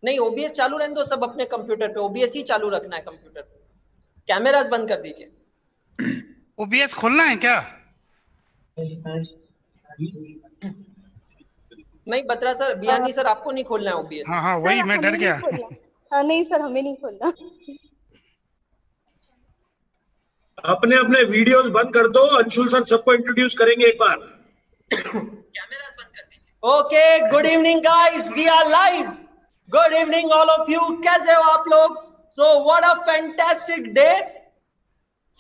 नहीं, ओबीएस चालू रहने दो, सब अपने कंप्यूटर पे ओबीएस ही चालू रखना है कंप्यूटर पे, कैमरास बंद कर दीजिए। ओबीएस खोलना है क्या? नहीं बत्रा सर, बियानी सर, आपको नहीं खोलना है ओबीएस। हाँ हाँ वही मैं डर गया। हाँ नहीं सर, हमें नहीं खोलना। अपने अपने वीडियोस बंद कर दो, अंशुल सर सबको इंट्रोड्यूस करेंगे एक बार। कैमरा बंद कर दीजिए। Okay, good evening guys, we are live. Good evening all of you, कैसे हो आप लोग? So what a fantastic day,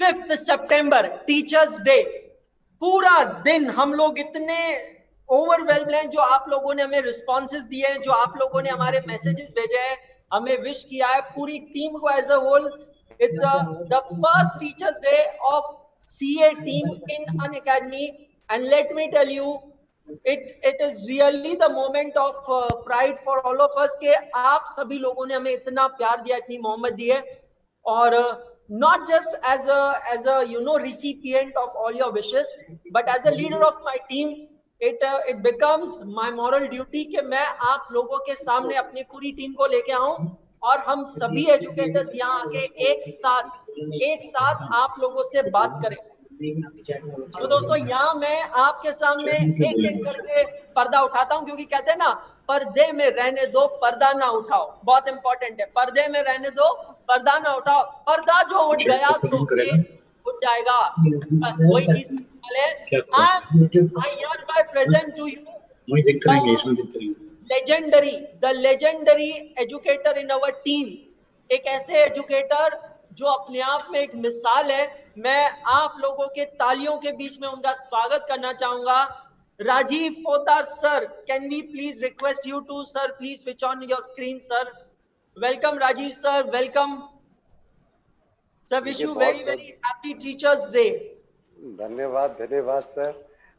5th सितंबर, टीचर्स डे। पूरा दिन हम लोग इतने ओवरवेल्म्ड हैं, जो आप लोगों ने हमें रिस्पॉन्सेज दिए हैं, जो आप लोगों ने हमारे मैसेजेस भेजे हैं, हमें विश किया है, पूरी टीम को as a whole. It's the first Teachers Day of CA team in Unacademy, and let me tell you, it is really the moment of pride for all of us कि आप सभी लोगों ने हमें इतना प्यार दिया, इतनी मोहब्बत दी है, और not just as a you know recipient of all your wishes, but as a leader of my team, it becomes my moral duty कि मैं आप लोगों के सामने अपनी पूरी टीम को लेके आऊं, और हम सभी एजुकेटर्स यहाँ आके एक साथ आप लोगों से बात करें। तो दोस्तों, यहाँ मैं आपके सामने एक एक करके पर्दा उठाता हूँ, क्योंकि कहते हैं ना, पर्दे में रहने दो, पर्दा ना उठाओ। बहुत इंपॉर्टेंट है, पर्दे में रहने दो, पर्दा ना उठाओ। पर्दा जो उठ गया तो उठ जाएगा, बस वही चीज वाले। I hereby present to you the legendary educator in our team, एक ऐसे एजुकेटर जो अपने आप में एक मिसाल है। मैं आप लोगों के तालियों के बीच में उनका स्वागत करना चाहूंगा। Rajiv Poddar sir, can we please request you to sir, please switch on your screen sir. Welcome Rajiv sir, welcome sir, wish you very very happy teachers day. धन्यवाद धन्यवाद सर।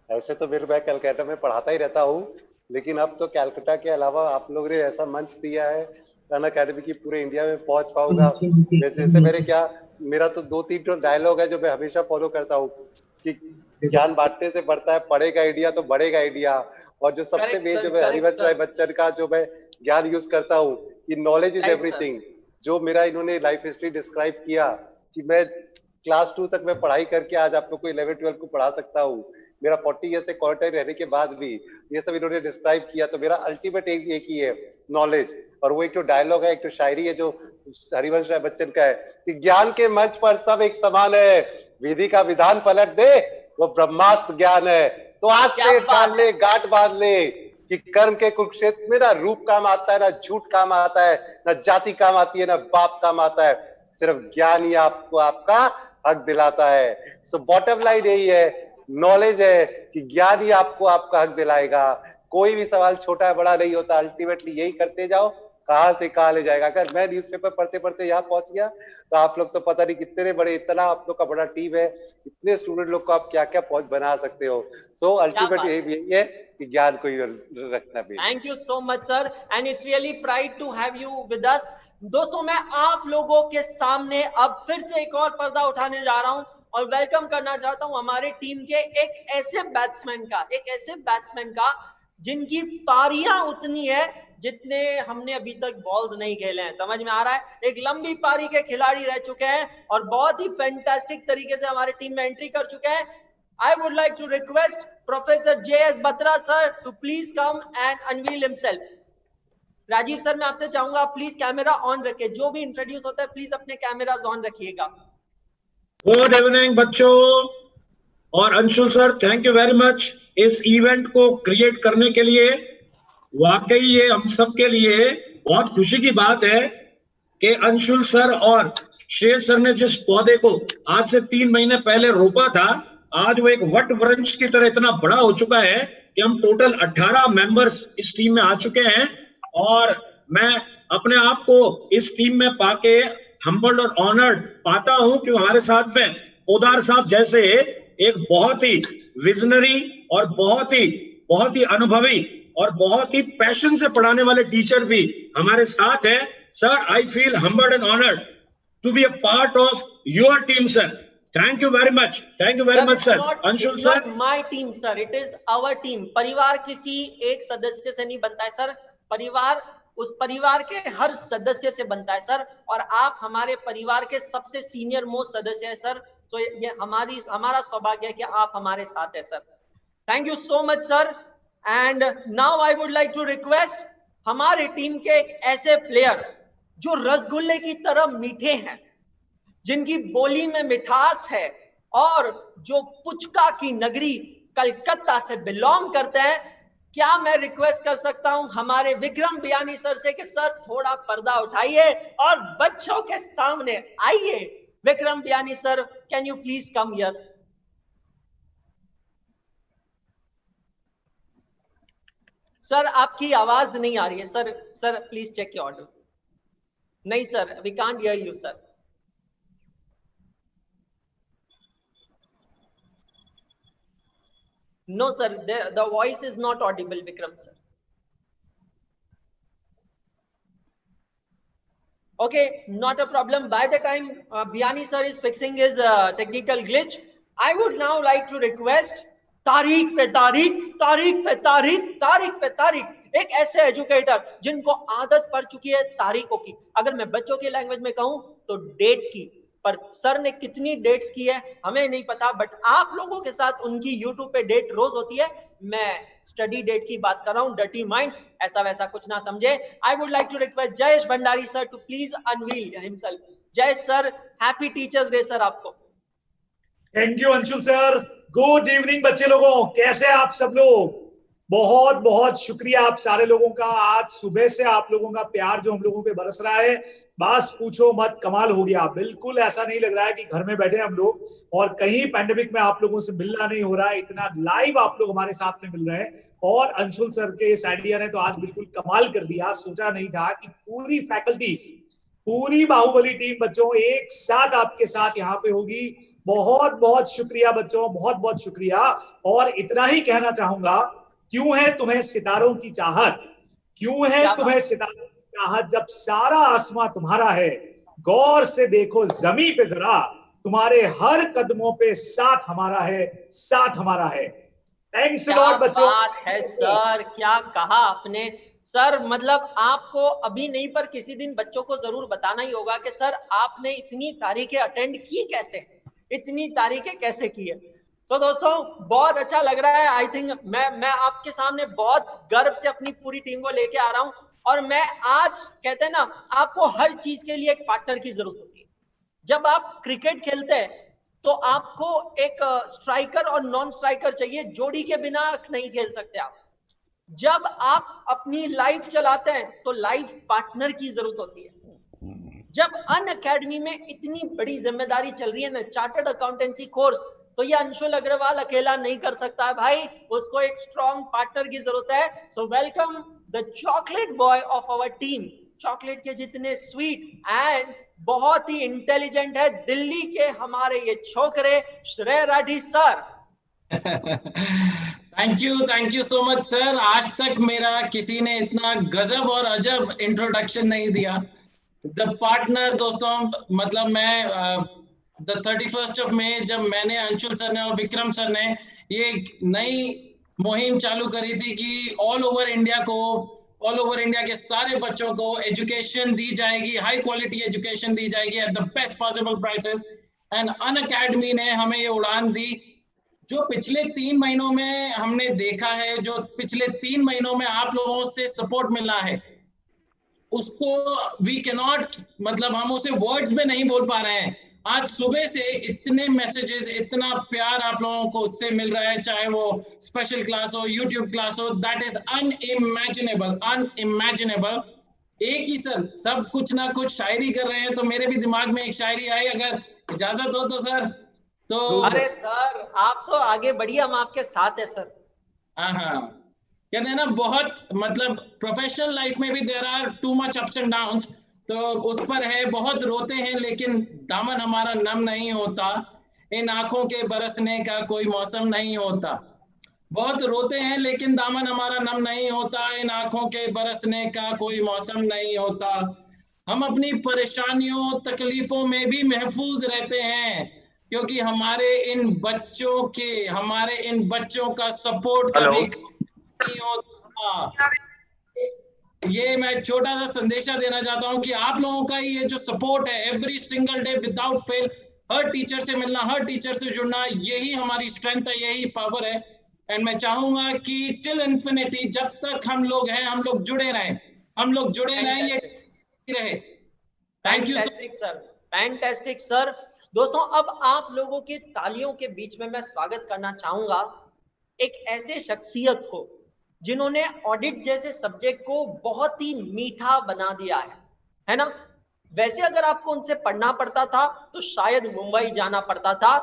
ऐसे तो मैं कलकत्ता में पढ़ाता ही रहता हूँ, लेकिन अब तो कलकत्ता के अलावा आप लोग ने ऐसा मंच दिया है अनअकैडमी की, पूरे इंडिया में पहुंच पाऊंगा। जैसे मेरा तो 2-3 तो डायलॉग है जो मैं हमेशा फॉलो करता हूँ कि ज्ञान बांटने से बढ़ता है, पढ़ेगा इंडिया तो बढ़ेगा इंडिया। और जो सबसे मेन जो मैं हरिवंश राय बच्चन का जो मैं ज्ञान यूज करता हूँ कि नॉलेज इज एवरीथिंग, जो मेरा इन्होंने लाइफ हिस्ट्री डिस्क्राइब किया कि मैं क्लास 2 तक मैं पढ़ाई करके आज आप लोग को 11-12 को पढ़ा सकता हूँ। मेरा 40 ईयर से क्वारंटाइन रहने के बाद भी ये सब इन्होंने डिस्क्राइब किया, तो मेरा अल्टीमेट एक ही है, नॉलेज। और वो एक तो डायलॉग है, एक तो शायरी है जो हरिवंश राय बच्चन का है कि ज्ञान के मंच पर सब एक समान है, विधि का विधान पलट दे वो ब्रह्मास्त्र ज्ञान है। तो आज से ठान ले, गांठ बांध ले कि कर्म के कुरुक्षेत्र में ना रूप काम आता है, ना झूठ काम आता है, ना जाति काम आती है, ना बाप काम आता है, सिर्फ ज्ञान ही आपको आपका हक दिलाता है। सो बॉटम लाइन यही है, नॉलेज है कि ज्ञान ही आपको आपका हक दिलाएगा। कोई भी सवाल छोटा बड़ा नहीं होता, अल्टीमेटली यही करते जाओ, कहां से कहां ले जाएगा। अगर मैं न्यूज़पेपर पढ़ते पढ़ते यहाँ पहुंच गया तो आप लोग तो पता नहीं कितने बड़े, इतना आप लोग का बड़ा टीम है, इतने स्टूडेंट लोग को आप क्या क्या पहुंच बना सकते हो। सो अल्टीमेट यही है कि ज्ञान को ही रखना भी। Thank you so much sir, and it's really pride to have you with us. दोस्तों, मैं आप लोगों के सामने अब फिर से एक और पर्दा उठाने जा रहा हूं और वेलकम करना चाहता हूं हमारे टीम के एक ऐसे बैट्समैन का जिनकी पारियां उतनी है जितने हमने अभी तक बॉल्स नहीं खेले हैं। समझ में आ रहा है? एक लंबी पारी के खिलाड़ी रह चुके हैं और बहुत ही फैंटास्टिक तरीके से हमारे टीम में एंट्री कर चुके हैं। I would like to request Professor J.S. Batra sir to please come and unveil himself. Rajiv sir, मैं आपसे चाहूंगा आप प्लीज कैमरा ऑन रखें, जो भी इंट्रोड्यूस होता है प्लीज अपने कैमरास ऑन रखिएगा। गुड इवनिंग बच्चों, और Anshul sir thank you very much इस इवेंट को क्रिएट करने के लिए। वाकई ये हम सब के लिए बहुत खुशी की बात है कि अंशुल सर और श्रेय सर ने जिस पौधे को आज से 3 महीने पहले रोपा था, आज वो एक वट वृक्ष की तरह इतना बड़ा हो चुका है कि हम टोटल 18 मेंबर्स इस टीम में आ चुके हैं। और मैं अपने आप को इस टीम में पाके हम्बल्ड और ऑनर्ड पाता हूं कि हमारे साथ में पोद्दार साहब जैसे एक बहुत ही विजनरी और बहुत ही अनुभवी और बहुत ही पैशन से पढ़ाने वाले टीचर भी हमारे साथ है। Sir, I feel humbled and honoured to be a part of your team sir. Thank you very much sir. Anshul sir, my team sir, it is our team. परिवार किसी एक सदस्य से नहीं बनता है सर, परिवार उस परिवार के हर सदस्य से बनता है सर, और आप हमारे परिवार के सबसे सीनियर मोस्ट सदस्य हैं सर। तो ये हमारा सौभाग्य है कि आप हमारे साथ हैं sir. Thank you so much sir. And now I would like to request हमारी टीम के एक ऐसे प्लेयर जो रसगुल्ले की तरह मीठे हैं, जिनकी बोली में मिठास है, और जो पुचका की नगरी कलकत्ता से बिलोंग करते हैं। क्या मैं रिक्वेस्ट कर सकता हूं हमारे विक्रम बियानी सर से कि सर थोड़ा पर्दा उठाइए और बच्चों के सामने आइए। Vikram Biyani sir, can you please come here. Sir आपकी आवाज नहीं आ रही है sir. Sir please check your audio. नहीं sir, we can't hear you sir. No sir, the voice is not audible, Vikram sir. Okay, not a problem. By the time Biyani sir is fixing his technical glitch, I would now like to request तारीख पे तारीख, तारीख पे तारीख, तारीख पे तारीख एक ऐसे एजुकेटर जिनको आदत पड़ चुकी है तारीखों की। अगर मैं बच्चों की लैंग्वेज में कहूं तो डेट की, पर सर ने कितनी डेट्स की है हमें नहीं पता, बट आप लोगों के साथ उनकी यूट्यूब पे डेट रोज होती है। मैं स्टडी डेट की बात कर रहा हूं, डर्टी माइंड्स ऐसा वैसा कुछ ना समझे। I would like to request Jayesh Bhandari sir to please unveil himself. Jayesh sir, happy teachers day sir आपको। Thank you Anshul sir. Good evening बच्चे लोगों, कैसे आप सब लोग? बहुत बहुत शुक्रिया आप सारे लोगों का। आज सुबह से आप लोगों का प्यार जो हम लोगों पे बरस रहा है, बस पूछो मत, कमाल हो गया। बिल्कुल ऐसा नहीं लग रहा है कि घर में बैठे हम लोग और कहीं पैंडेमिक में आप लोगों से मिलना नहीं हो रहा है। इतना लाइव आप लोग हमारे साथ में मिल रहे हैं। और अंशुल सर के इस आइडिया ने तो आज बिल्कुल कमाल कर दिया। सोचा नहीं था कि पूरी फैकल्टीज, पूरी बाहुबली टीम बच्चों एक साथ आपके साथ यहाँ पे होगी। बहुत बहुत शुक्रिया बच्चों, बहुत बहुत शुक्रिया। और इतना ही कहना चाहूंगा, क्यों है तुम्हें सितारों की चाहत, क्यों है तुम्हें सितारों की चाहत जब सारा आसमां तुम्हारा है। गौर से देखो जमीन पे जरा, तुम्हारे हर कदमों पे साथ हमारा है, साथ हमारा है। थैंक्स लॉट बच्चों। बात है सर, क्या कहा आपने सर। मतलब आपको अभी नहीं पर किसी दिन बच्चों को जरूर बताना ही होगा कि सर आपने इतनी तारीखें अटेंड की कैसे, इतनी तारीखें कैसे की है। तो दोस्तों बहुत अच्छा लग रहा है। आई थिंक मैं आपके सामने बहुत गर्व से अपनी पूरी टीम को लेके आ रहा हूं। और मैं आज, कहते हैं ना, आपको हर चीज के लिए एक पार्टनर की जरूरत होती है। जब आप क्रिकेट खेलते हैं तो आपको एक स्ट्राइकर और नॉन स्ट्राइकर चाहिए, जोड़ी के बिना नहीं खेल सकते आप। जब आप अपनी लाइफ चलाते हैं तो लाइफ पार्टनर की जरूरत होती है। जब अनअकैडमी में इतनी बड़ी जिम्मेदारी चल रही है ना, चार्टर्ड अकाउंटेंसी कोर्स, तो ये अंशुल अग्रवाल अकेला नहीं कर सकता है भाई, उसको एक स्ट्रॉन्ग पार्टनर की जरूरत है। So welcome the chocolate boy of our team. Chocolate के जितने स्वीट एंड बहुत ही इंटेलिजेंट है दिल्ली के हमारे ये छोकरे श्रेय Rathi sir. Thank you so much sir. आज तक मेरा किसी ने इतना गजब और अजब इंट्रोडक्शन नहीं दिया। द पार्टनर दोस्तों, मतलब मैं द 31st of May जब मैंने, अंशुल सर ने और विक्रम सर ने ये नई मुहिम चालू करी थी कि ऑल ओवर इंडिया के सारे बच्चों को एजुकेशन दी जाएगी, हाई क्वालिटी एजुकेशन दी जाएगी at the best possible prices. And Unacademy ने हमें ये उड़ान दी। जो पिछले 3 महीनों में हमने देखा है, जो पिछले 3 महीनों में आप लोगों से सपोर्ट मिला है, उसको वी कैन नॉट, मतलब हम उसे वर्ड्स में नहीं बोल पा रहे हैं। आज सुबह से इतने मैसेजेस, इतना प्यार आप लोगों को उससे मिल रहा है, चाहे वो स्पेशल क्लास हो, यूट्यूब क्लास हो, दैट इज अनइमेजिनेबल। एक ही सर सब कुछ ना कुछ शायरी कर रहे हैं, तो मेरे भी दिमाग में एक शायरी आई, अगर इजाजत हो तो सर। तो अरे सर आप तो आगे बढ़िए, हम आपके साथ है सर। हाँ, कहते हैं ना, बहुत मतलब प्रोफेशनल लाइफ में भी there are too much ups and downs, तो उस पर है, बहुत रोते हैं लेकिन दामन हमारा नम नहीं होता, इन आंखों के बरसने का कोई मौसम नहीं होता। बहुत रोते हैं लेकिन दामन हमारा नम नहीं होता, इन आंखों के बरसने का कोई मौसम नहीं होता। हम अपनी परेशानियों तकलीफों में भी महफूज रहते हैं, क्योंकि हमारे इन बच्चों का सपोर्ट कभी नहीं होता। ये मैं छोटा सा संदेशा देना चाहता हूँ कि आप लोगों का ये जो सपोर्ट है every single day without fail, हर टीचर से मिलना, हर टीचर से जुड़ना, यही हमारी स्ट्रेंथ है, यही पावर है। एंड मैं चाहूंगा कि टिल इन्फिनिटी जब तक हम लोग हैं, हम लोग जुड़े रहें, हम लोग जुड़े रहें, ये रहे। Thank you sir, fantastic sir. दोस्तों अब आप लोगों की तालियों के बीच में मैं स्वागत करना चाहूंगा एक ऐसे शख्सियत को जिन्होंने ऑडिट जैसे सब्जेक्ट को बहुत ही मीठा बना दिया है ना। वैसे अगर आपको उनसे पढ़ना पड़ता था तो शायद मुंबई जाना पड़ता था,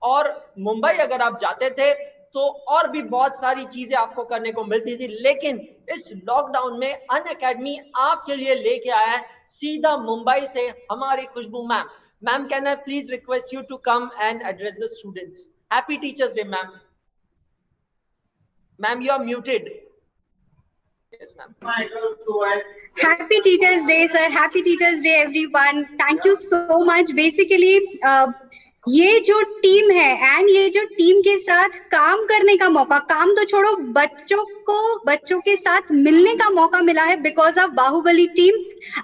और मुंबई अगर आप जाते थे तो और भी बहुत सारी चीजें आपको करने को मिलती थी, लेकिन इस लॉकडाउन में अनअकैडमी आपके लिए लेके आया है सीधा मुंबई से हमारी Khushboo ma'am. Ma'am, can I please request you to come and address the students. Happy teachers day ma'am. Ma'am, you are muted. Yes, ma'am. Happy Teachers Day, sir. Happy Teachers Day, everyone. Thank you so much. Basically, ये जो team है and ये जो team के साथ काम करने का मौका, काम तो छोड़ो, बच्चों को बच्चों के साथ मिलने का मौका मिला है because of Baahubali team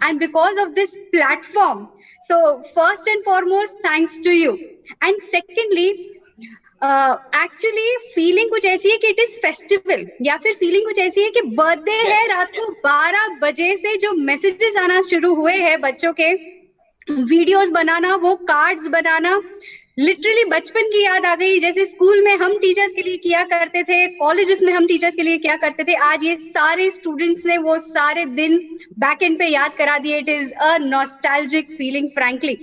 and because of this platform. So first and foremost, thanks to you. And secondly, actually feeling कुछ ऐसी है कि इट इज फेस्टिवल, या फिर फीलिंग कुछ ऐसी है कि बर्थडे है. रात को 12 बजे से जो मैसेजेस आना शुरू हुए हैं, बच्चों के वीडियोस बनाना, वो कार्ड्स बनाना, लिटरली बचपन की याद आ गई. जैसे स्कूल में हम टीचर्स के लिए किया करते थे, कॉलेजेस में हम टीचर्स के लिए क्या करते थे, आज ये सारे स्टूडेंट्स ने वो सारे दिन बैक एंड पे याद करा दिए. It is a nostalgic feeling frankly.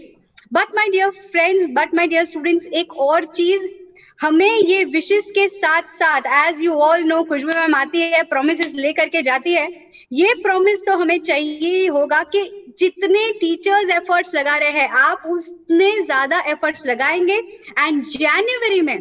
But my dear friends, but my dear students, एक और चीज हमें ये विशेष के साथ साथ, as you all know, Khushboo ma'am आती है, प्रोमिसेस लेकर के जाती है. ये प्रॉमिस तो हमें चाहिए होगा कि जितने टीचर्स एफर्ट्स लगा रहे हैं, आप उतने ज्यादा एफर्ट्स लगाएंगे एंड जनवरी में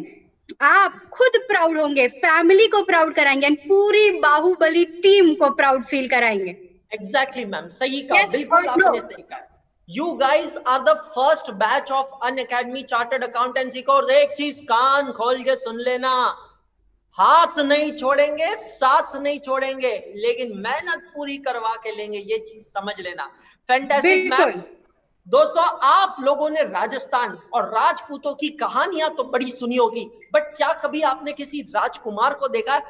आप खुद प्राउड होंगे, फैमिली को प्राउड कराएंगे एंड पूरी बाहुबली टीम को प्राउड फील कराएंगे. एग्जैक्टली मैम, सही कहा, बिल्कुल आपने सही कहा. You guys are the first batch of Unacademy Chartered Accountancy course. एक चीज कान खोल के सुन लेना, हाथ नहीं छोड़ेंगे, साथ नहीं छोड़ेंगे, लेकिन मेहनत पूरी करवा के लेंगे, ये चीज समझ लेना. Fantastic ma'am. दोस्तों, आप लोगों ने राजस्थान और राजपूतों की कहानियां तो बड़ी सुनी होगी, बट क्या कभी आपने किसी राजकुमार को देखा?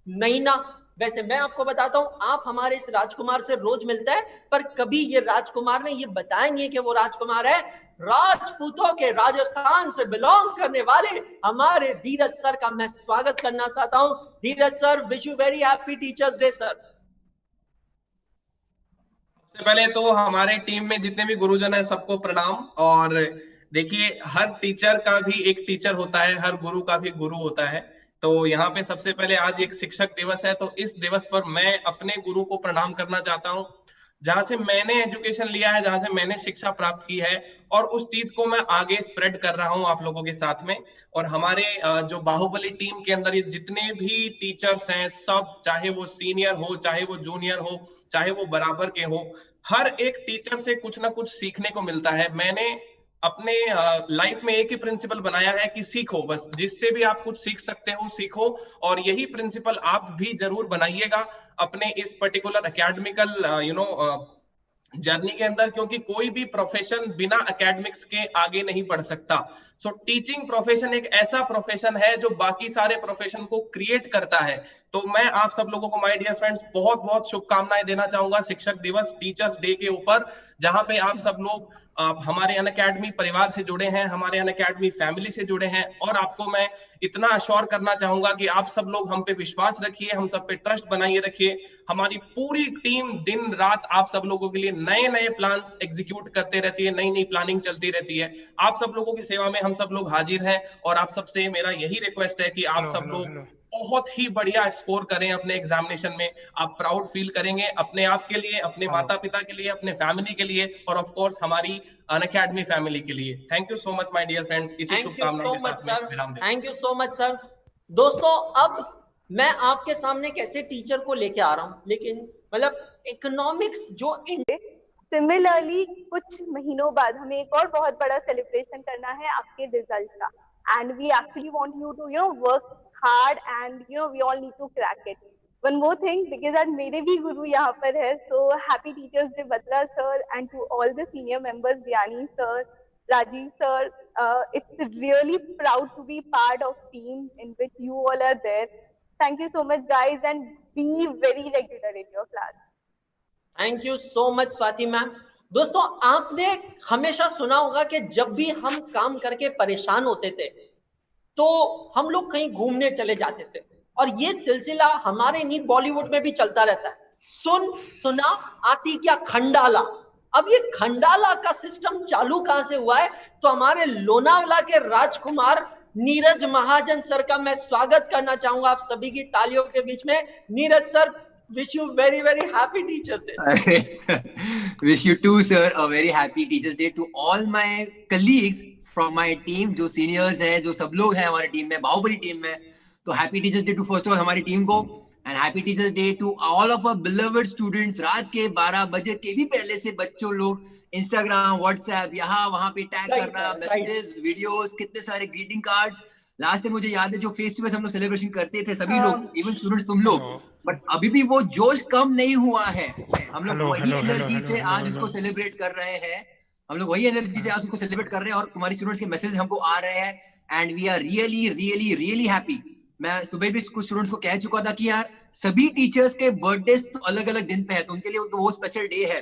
नहीं ना. वैसे मैं आपको बताता हूं, आप हमारे इस राजकुमार से रोज मिलते हैं, पर कभी ये राजकुमार ने ये बताएंगे कि वो राजकुमार है राजपूतों के, राजस्थान से बिलोंग करने वाले हमारे धीरज सर का मैं स्वागत करना चाहता हूं. Dheeraj sir, wish you very happy teachers day sir. सबसे पहले तो हमारे टीम में जितने भी गुरुजन हैं सबको प्रणाम. और देखिए, हर टीचर का भी एक टीचर होता है, हर गुरु का भी गुरु होता है. तो यहाँ पे सबसे पहले आज एक शिक्षक दिवस है, तो इस दिवस पर मैं अपने गुरु को प्रणाम करना चाहता हूँ, जहां से मैंने एजुकेशन लिया है, जहां से मैंने शिक्षा प्राप्त की है, और उस चीज को मैं आगे स्प्रेड कर रहा हूँ आप लोगों के साथ में. और हमारे जो बाहुबली टीम के अंदर ये जितने भी टीचर्स हैं, सब, चाहे वो सीनियर हो, चाहे वो जूनियर हो, चाहे वो बराबर के हो, हर एक टीचर से कुछ ना कुछ सीखने को मिलता है. मैंने अपने लाइफ में एक ही प्रिंसिपल बनाया है कि सीखो, बस जिससे भी आप कुछ सीख सकते हो सीखो. और यही प्रिंसिपल आप भी जरूर बनाइएगा अपने इस पर्टिकुलर एकेडमिकल जर्नी के अंदर, क्योंकि कोई भी प्रोफेशन बिना एकेडमिक्स के आगे नहीं बढ़ सकता. सो टीचिंग प्रोफेशन एक ऐसा प्रोफेशन है जो बाकी सारे प्रोफेशन को क्रिएट करता है. तो मैं आप सब लोगों को, माय डियर फ्रेंड्स, बहुत बहुत शुभकामनाएं देना चाहूंगा शिक्षक दिवस, टीचर्स डे के ऊपर, जहां पे आप सब लोग हमारे अनअकैडमी परिवार से जुड़े हैं, हमारे अनअकैडमी फैमिली से जुड़े हैं. और आपको मैं इतना अश्योर करना चाहूंगा कि आप सब लोग हम पे विश्वास रखिए, हम सब पे ट्रस्ट बनाइए रखिए. हमारी पूरी टीम दिन रात आप सब लोगों के लिए नए नए प्लान्स एग्जीक्यूट करते रहती है, नई नई प्लानिंग चलती रहती है. आप सब लोगों की सेवा में हम सब लोग हाजिर हैं. और आप सबसे मेरा यही रिक्वेस्ट है कि आप सब लोग बहुत ही बढ़िया स्कोर करें अपने एग्जामिनेशन में. आप प्राउड फील करेंगे अपने आप के लिए, अपने माता पिता के लिए, अपने फैमिली के लिए, और ऑफ कोर्स हमारी अनअकैडमी फैमिली के लिए. Thank you so much my dear friends. इसी शुभकामनाओं के साथ मैं विराम देता हूं. Thank you so much sir. दोस्तों, अब मैं आपके सामने कैसे टीचर को लेके आ रहा हूँ, लेकिन मतलब इकोनॉमिक्स जो सिमिलरली कुछ महीनों बाद हमें एक और बहुत बड़ा सेलिब्रेशन करना है आपके रिजल्ट का, and we actually want you to work hard and we all need to crack it. one more thing, because आज मेरे भी गुरु यहाँ पर है, so happy Teachers Day Batra sir, and to all the senior members, Vyani sir, Rajiv sir, it's really proud to be part of team in which you all are there. Thank you so much guys, and be very regular in your class. Thank you so much Swati ma'am. दोस्तों, आपने हमेशा सुना होगा कि जब भी हम काम करके परेशान होते थे तो हम लोग कहीं घूमने चले जाते थे, और ये सिलसिला हमारे नीट बॉलीवुड में भी चलता रहता है। सुना आती क्या खंडाला। अब ये खंडाला का सिस्टम चालू कहां से हुआ है, तो हमारे लोनावाला के राजकुमार नीरज महाजन सर का मैं स्वागत करना चाहूंगा आप सभी की तालियों के बीच में। Neeraj sir, wish you very very happy Teachers Day. Wish you too sir a very happy Teachers Day to all my colleagues from my team, जो seniors हैं, जो सब लोग हैं हमारी टीम में, बाहुबली टीम में। तो happy Teachers Day to first of all हमारी टीम को, and happy Teachers Day to all of our beloved students। रात के 12 बजे के भी पहले से बच्चों लोग Instagram, WhatsApp यहाँ वहाँ पे टैग करना, मैसेजेस, वीडियोस, कितने सारे ग्रीटिंग कार्ड्स। लास्ट टाइम मुझे याद है जो फेस टू फेस हम लोग सेलिब्रेशन करते थे सभी लोग, इवन स्टूडेंट्स, तुम लोग, बट अभी भी वो जोश कम नहीं हुआ है। हम लोग वही एनर्जी से आज इसको सेलिब्रेट कर रहे हैं, उसको सेलिब्रेट कर रहे हैं, और तुम्हारी स्टूडेंट्स के मैसेज हमको आ रहे हैं, and we are really really really happy. मैं सुबह भी कुछ स्टूडेंट्स को कह चुका था कि यार सभी टीचर्स के बर्थडे तो अलग अलग दिन पे है, तो उनके लिए तो वो स्पेशल डे है।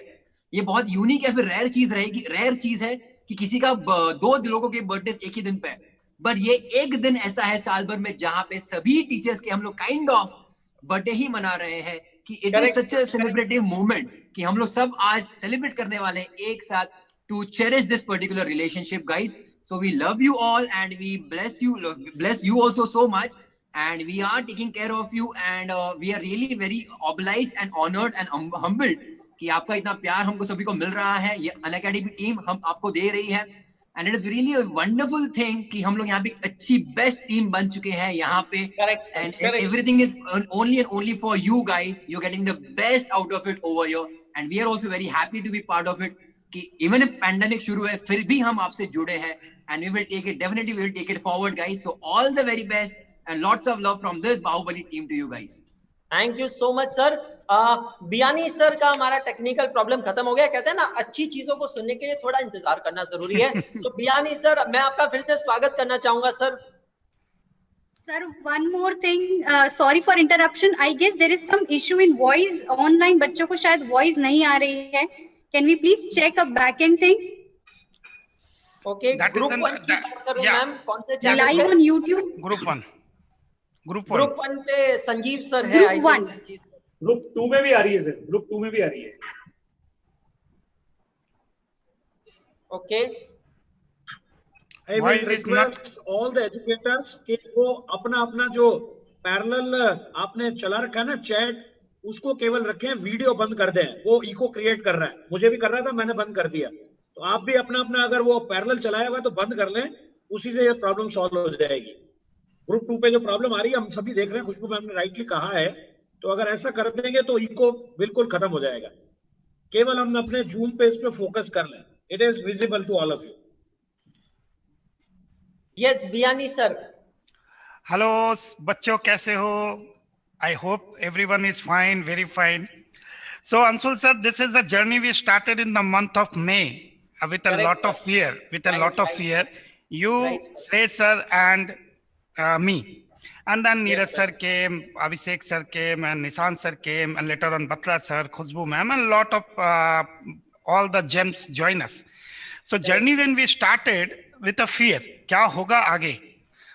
ये बहुत यूनिक है, फिर रेयर चीज रहेगी, रेयर चीज है कि किसी का 2 लोगों के बर्थडे एक ही दिन पे है, बट ये एक दिन ऐसा है साल भर में जहां पे सभी टीचर्स के हम लोग काइंड ऑफ बर्थडे ही मना रहे हैं, कि it is such a celebrative moment कि हम लोग सब आज सेलिब्रेट करने वाले हैं एक साथ, to cherish this particular relationship guys. So we love you all and we bless you also so much, and we are taking care of you, and we are really very obliged and honored and humbled कि आपका इतना प्यार हमको सभी को मिल रहा है, ये अनअकैडमी टीम हम आपको दे रही है, and it is really a wonderful thing कि हम लोग यहाँ पे अच्छी बेस्ट टीम बन चुके हैं यहाँ पे, and everything is only and only for you guys. You are getting the best out of it over here, and we are also very happy to be part of it, कि even if pandemic शुरू है फिर भी हम आपसे जुड़े हैं, and we will take it, definitely we will take it forward guys. So all the very best and lots of love from this Bahubali team to you guys. Thank you so much sir. Biyani sir का हमारा technical problem खत्म हो गया। कहते हैं ना, अच्छी चीजों को सुनने के लिए थोड़ा इंतजार करना जरूरी है। तो बियानी सर, मैं आपका फिर से स्वागत करना चाहूंगा sir. Sir, one more thing, sorry for interruption. I guess there is some issue in voice online. बच्चों को शायद voice नहीं आ रही है। Can we please check a backend thing? Okay, group 1 की बात करूं मैम, कौन से चैनल पे? Live on YouTube. Group 1 पे संजीव सर है। Group 1. ग्रुप 2 में भी आ रही है सर, ग्रुप 2 में भी आ रही है। Okay. I will request all the educators कि वो अपना जो पैरेलल आपने चला रखा है ना चैट, उसको केवल रखें, वीडियो बंद कर दें। वो इको क्रिएट कर रहा है, मुझे भी कर रहा था, मैंने बंद कर दिया। तो आप भी अपना अगर वो पैरेलल चलाया हुआ तो बंद कर लें, उसी से ये प्रॉब्लम सॉल्व हो जाएगी। ग्रुप 2 पे जो प्रॉब्लम आ रही है हम सभी देख रहे हैं, खुशबू मैम ने राइटली कहा है, तो अगर ऐसा कर देंगे तो इको बिल्कुल खत्म हो जाएगा। केवल हम अपने जूम पे इस पे फोकस कर लें, it is visible to all of you. Yes Biyani sir. Hello बच्चों, कैसे हो? I hope everyone is fine, very fine. So Anshul sir, this is the journey we started in the month of May with a lot of fear, fear. You, Shrey sir and me. And then Neeraj sir came, Abhishek sir came, and Nishan sir came, and later on Batra sir, Khushbu ma'am, and a lot of all the gems join us. So journey when we started with a fear, क्या होगा आगे?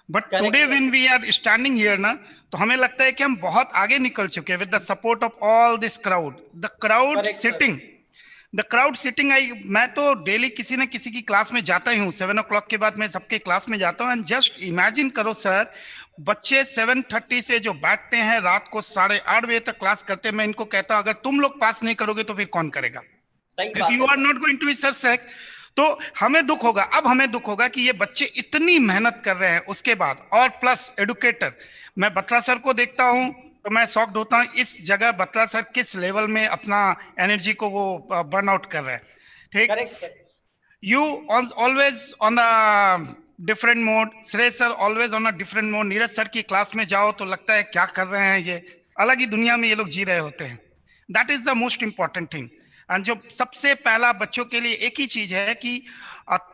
But today when we are standing here ना, तो हमें लगता है कि हम बहुत आगे निकल चुके हैं with the support of all this crowd, the crowd sitting. मैं तो डेली किसी न किसी की क्लास में जाता ही हूँ, 7 o'clock के बाद मैं सबके क्लास में जाता हूँ। एंड जस्ट इमेजिन करो सर, बच्चे 7:30 से जो बैठते हैं रात को 8:30 बजे तक क्लास करते हैं। मैं इनको कहता हूँ अगर तुम लोग पास नहीं करोगे तो फिर कौन करेगा? If you are not going to be success, तो हमें दुख होगा। अब हमें दुख होगा कि ये बच्चे इतनी मेहनत कर रहे हैं, उसके बाद और प्लस एडुकेटर। मैं बत्रा सर को देखता हूं तो मैं शॉक्ड होता हूं, इस जगह बत्रा सर किस लेवल में अपना एनर्जी को वो बर्न आउट कर रहे हैं। ठीक, you always on the different mode, Shrey sir always on a different mode. Neeraj sir की क्लास में जाओ तो लगता है क्या कर रहे हैं ये, अलग ही दुनिया में ये लोग जी रहे होते हैं। That is the most important thing. And जो सबसे पहला बच्चों के लिए एक ही चीज है कि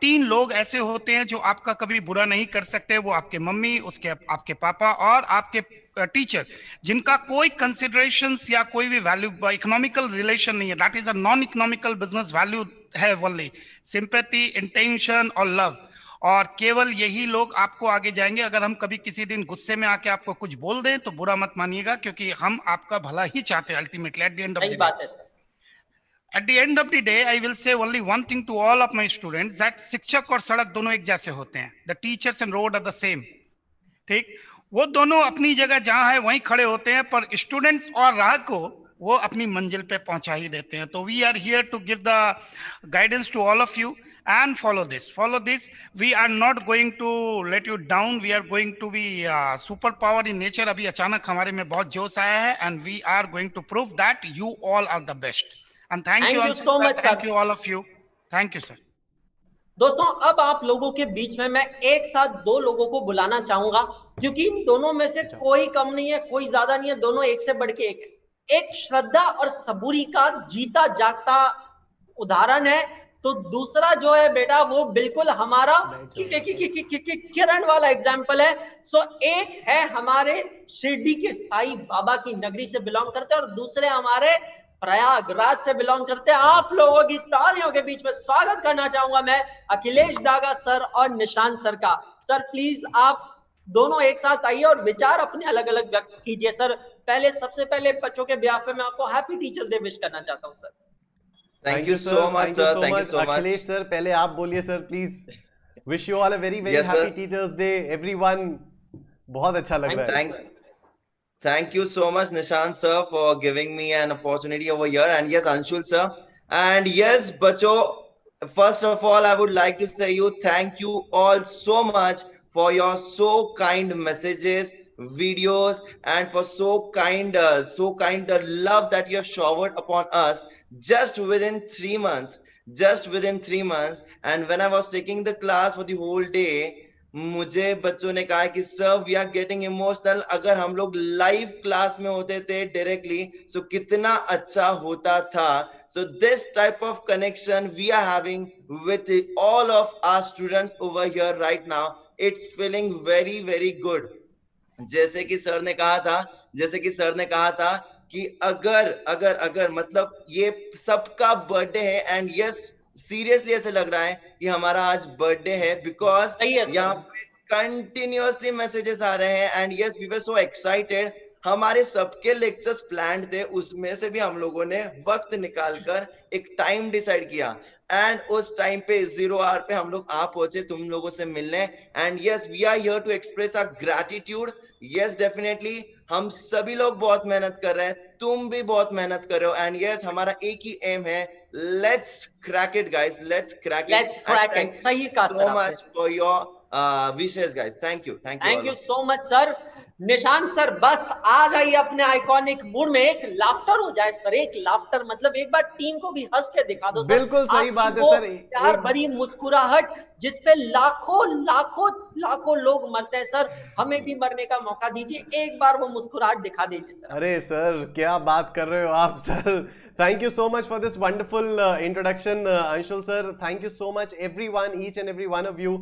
3 लोग ऐसे होते हैं जो आपका कभी बुरा नहीं कर सकते, वो आपके मम्मी, उसके आपके पापा और आपके टीचर, जिनका कोई कंसिडरेशंस या कोई भी वैल्यू इकोनॉमिकल रिलेशन नहीं है। That is a non economical business value है, ओनली सिंपैथी, इंटेंशन और लव। और केवल यही लोग आपको आगे जाएंगे। अगर हम कभी किसी दिन गुस्से में आके आपको कुछ बोल दें तो बुरा मत मानिएगा, क्योंकि हम आपका भला ही चाहते हैं ultimately at the end of the day. At the end of the day, I will say only one thing to all of my students, that शिक्षक और सड़क दोनों एक जैसे होते हैं। The teachers and road are the same। ठीक, वो दोनों अपनी जगह जहां है वहीं खड़े होते हैं, पर स्टूडेंट्स और राह को वो अपनी मंजिल पे पहुंचा ही देते हैं। तो we are here to give the guidance to all of you and follow this। We are not going to let you down। We are going to be super power in nature। अभी अचानक हमारे में बहुत जोश आया है, and we are going to prove that you all are the best। And thank you so much, thank you all of you, thank you sir। दोस्तों, अब आप लोगों के बीच में मैं एक साथ 2 लोगों को बुलाना चाहूंगा, क्योंकि इन दोनों में से कोई कम नहीं है, कोई ज्यादा नहीं है, दोनों एक से बढ़ के एक है। एक श्रद्धा और सबूरी का जीता जागता उदाहरण है, तो दूसरा जो है बेटा वो बिल्कुल हमारा किरण वाला एग्जाम्पल है। सो एक है हमारे शिरडी के साईं बाबा की नगरी से बिलोंग करते हैं, और दूसरे हमारे प्रयागराज से बिलोंग करते हैं। आप लोगों की तालियों के बीच में स्वागत करना चाहूंगा मैं अखिलेश दागा सर और निशान सर का। सर प्लीज आप दोनों एक साथ आइए और विचार अपने अलग अलग व्यक्त कीजिए। सर सबसे पहले बच्चों के ब्याह पे मैं आपको हैप्पी टीचर्स डे विश करना चाहता हूं sir. Thank you so much sir, thank you so much. Akhilesh sir पहले आप बोलिए sir please. Wish you all a very very happy teachers day everyone. बहुत अच्छा लग रहा है। Thank you so much, Nishant sir, for giving me an opportunity over here. And yes, Anshul sir. And yes, bacho, first of all, I would like to say you thank you all so much for your so kind messages, videos, and for so kind love that you have showered upon us just within 3 months. And when I was taking the class for the whole day, मुझे बच्चों ने कहा कि sir we are getting emotional. अगर हम लोग live class में होते थे डायरेक्टली सो कितना अच्छा होता था। So this type of connection we are having with all of our students over here right now. It's feeling very very good. जैसे कि सर ने कहा था कि अगर मतलब ये सबका बर्थडे है, एंड यस सीरियसली ऐसे लग रहा है कि हमारा आज बर्थडे है, बिकॉज यहाँ पे कंटिन्यूअसली मैसेजेस आ रहे हैं। And yes we were so excited. हमारे सबके लेक्चर्स प्लान थे, उसमें से भी हम लोगों ने वक्त निकालकर एक टाइम डिसाइड किया, एंड उस टाइम पे 0 आवर पे हम लोग आ पहुंचे तुम लोगों से मिलने। And yes we are here to express our gratitude. Yes definitely हम सभी लोग बहुत मेहनत कर रहे हैं, तुम भी बहुत मेहनत कर रहे हो। एंड यस हमारा एक ही एम है, let's crack it guys, let's crack it। सही कहा so much for your wishes guys। thank you so much sir. निशान सर बस आ जाइए अपने आइकॉनिक मूड में, एक लाफ्टर हो जाए सर, एक लाफ्टर मतलब एक बार टीम को भी हंस के दिखा दो सर। बिल्कुल सही बात है सर। प्यार भरी मुस्कुराहट जिसपे लाखों लोग मरते हैं सर, हमें भी मरने का मौका दीजिए, एक बार वो मुस्कुराहट दिखा दीजिए सर। अरे सर क्या बात कर रहे हो आप sir. Thank you so much for this wonderful introduction, Anshul sir. Thank you so much, everyone, each and every one of you.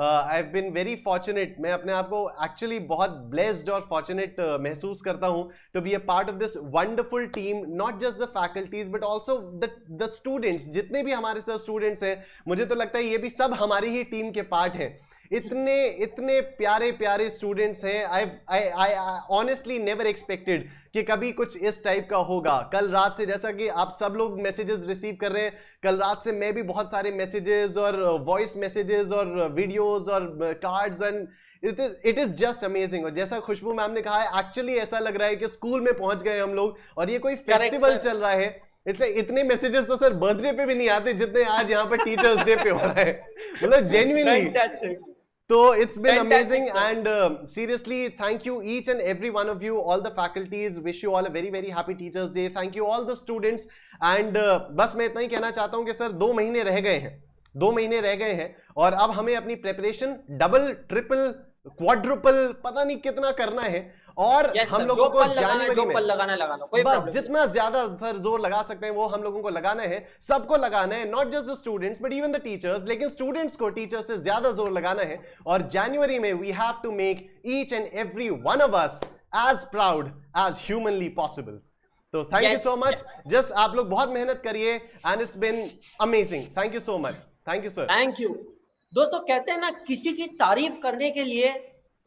I've been very fortunate. मैं अपने आप को actually बहुत blessed और fortunate महसूस करता हूँ to be a part of this wonderful team. Not just the faculties, but also the students. जितने भी हमारे सर students हैं, मुझे तो लगता है ये भी सब हमारी ही team के part हैं। इतने प्यारे स्टूडेंट्स हैं। आई ऑनेस्टली नेवर एक्सपेक्टेड कि कभी कुछ इस टाइप का होगा। कल रात से जैसा कि आप सब लोग मैसेजेस रिसीव कर रहे हैं, कल रात से मैं भी बहुत सारे मैसेजेस और वॉइस मैसेजेस और वीडियोस और cards and it is just amazing. और जैसा खुशबू मैम ने कहा है, एक्चुअली ऐसा लग रहा है कि स्कूल में पहुंच गए हम लोग और ये कोई फेस्टिवल चल रहा है। इसलिए इतने मैसेजेस तो सर बर्थडे पे भी नहीं आते जितने आज यहाँ पर टीचर्स डे पे हो रहा है, मतलब genuinely. So it's been amazing and seriously thank you each and every one of you, all the faculties. Wish you all a very very happy Teachers Day. Thank you all the students and बस मैं इतना ही कहना चाहता हूँ कि sir 2 महीने रह गए हैं और अब हमें अपनी प्रिपरेशन डबल ट्रिपल क्वाड्रुपल पता नहीं कितना करना है और yes, हम sir, लोगों को जनवरी में लगाना कोई बस जितना ज्यादा सर जोर लगा सकते हैं वो हम लोगों को लगाना है, सबको लगाना है, not just the students but even the teachers, लेकिन स्टूडेंट्स को टीचर्स से ज्यादा जोर लगाना है। और जनवरी में we have to make each and every one of us as proud as humanly possible. तो thank you so much, just आप लोग बहुत मेहनत करिए and it's been amazing. Thank you so much, thank you sir. Thank you. दोस्तों कहते हैं ना, किसी की तारीफ करने के लिए